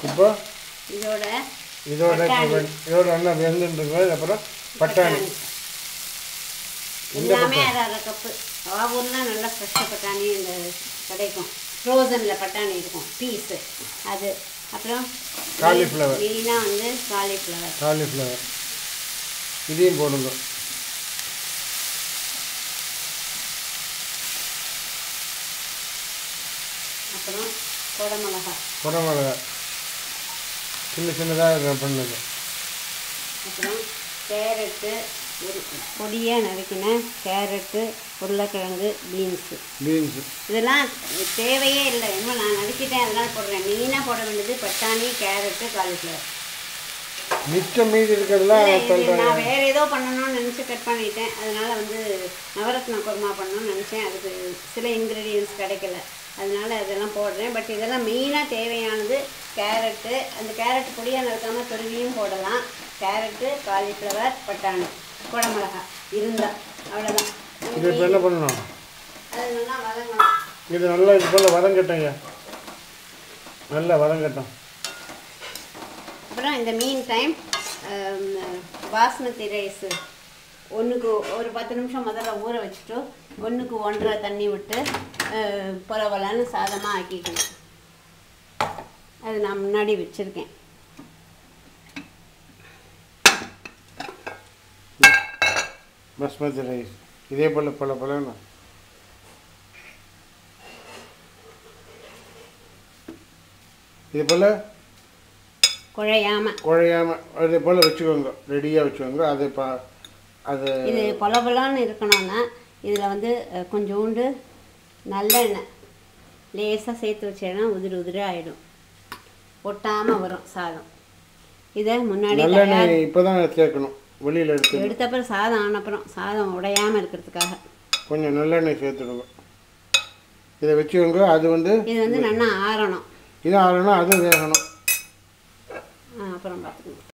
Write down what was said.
இப்போ இதோட நல்லா வெந்துட்டுங்க. அப்புறம் பட்டாணி எல்லாமே அரை கப்பு. ஊர்லாம் நல்லா ஃப்ரெஷ்ஷாக பட்டாணி இந்த கிடைக்கும். ஃப்ரோசனில் பட்டாணி இருக்கும் பீஸு அது. அப்புறம் காலிஃப்ளவர், மெயினாக வந்து காலிஃப்ளவர் இதையும் போடுங்க. அப்புறம் குடமிளகா சின்னதாக பண்ணுது. அப்புறம் கேரட்டு, ஒரு பொடியாக நறுக்கின கேரட்டு, உருளைக்கிழங்கு, பீன்ஸு. இதெல்லாம் தேவையே இல்லை. இன்னும் நான் நறுக்கிட்டேன், அதெல்லாம் போடுறேன். மெயினாக போட வேண்டியது பட்டாணி, கேரட்டு, காலிஃப்ளவர். மிச்சம் மீதி இருக்கிறதுலாம் நான் வேறு ஏதோ பண்ணணும்னு நினச்சி கட் பண்ணிட்டேன். அதனால் வந்து நவரத்ன குருமா பண்ணணும்னு நினச்சேன். அதுக்கு சில இன்க்ரீடியன்ஸ் கிடைக்கல, அதனால் அதெல்லாம் போடுறேன். பட் இதெல்லாம் மெயினாக தேவையானது கேரட்டு. அந்த கேரட் பொடியாக நறுக்காமல் துருவியும் போடலாம். கேரட்டு, காலிஃப்ளவர், பட்டாணி, குடமிளகா இருந்தால் அவ்வளோதான். இது இப்போ என்ன பண்ணணும்? அது நல்லா வதங்கணும். இது நல்லா இது போல் வதங்கட்டங்க, நல்லா வதங்கட்டும். அப்புறம் இந்த மீன் டைம் பாஸ்மதி ரைஸு ஒன்றுக்கு ஒரு 10 நிமிஷம் முதல்ல ஊற வச்சுட்டு 1க்கு 1.5 தண்ணி விட்டு பொலவலான்னு சாதமாக ஆக்கிக்கணும். அது நான் முன்னாடி வச்சுருக்கேன். பாஸ்மதி ரைஸ் இதே போல் பொலன்னு இது போல் குழையாமல் அதே போல் வச்சுக்கோங்க, ரெடியாக வச்சுக்கோங்க. அது இது பொலன்னு இருக்கணும்னா இதில் வந்து கொஞ்சோண்டு நல்லெண்ணெய் லேசாக சேர்த்து வச்சேன்னா உதிராக ஆகிடும், ஒட்டாமல் வரும் சாதம். இதை முன்னாடி நல்லெண்ணெய் இப்போ தான் சேர்க்கணும், வெளியில் எடுத்தப்பறம் சாதம் ஆனப்புறம் சாதம் உடையாமல் இருக்கிறதுக்காக கொஞ்சம் நல்லெண்ணெய் சேர்த்துடுங்க. இதை வச்சுக்கோங்க. இது வந்து நல்லா ஆறணும். இது ஆறணும், அதுவும் வேகணும். அப்புறம் பார்த்துக்கணும்.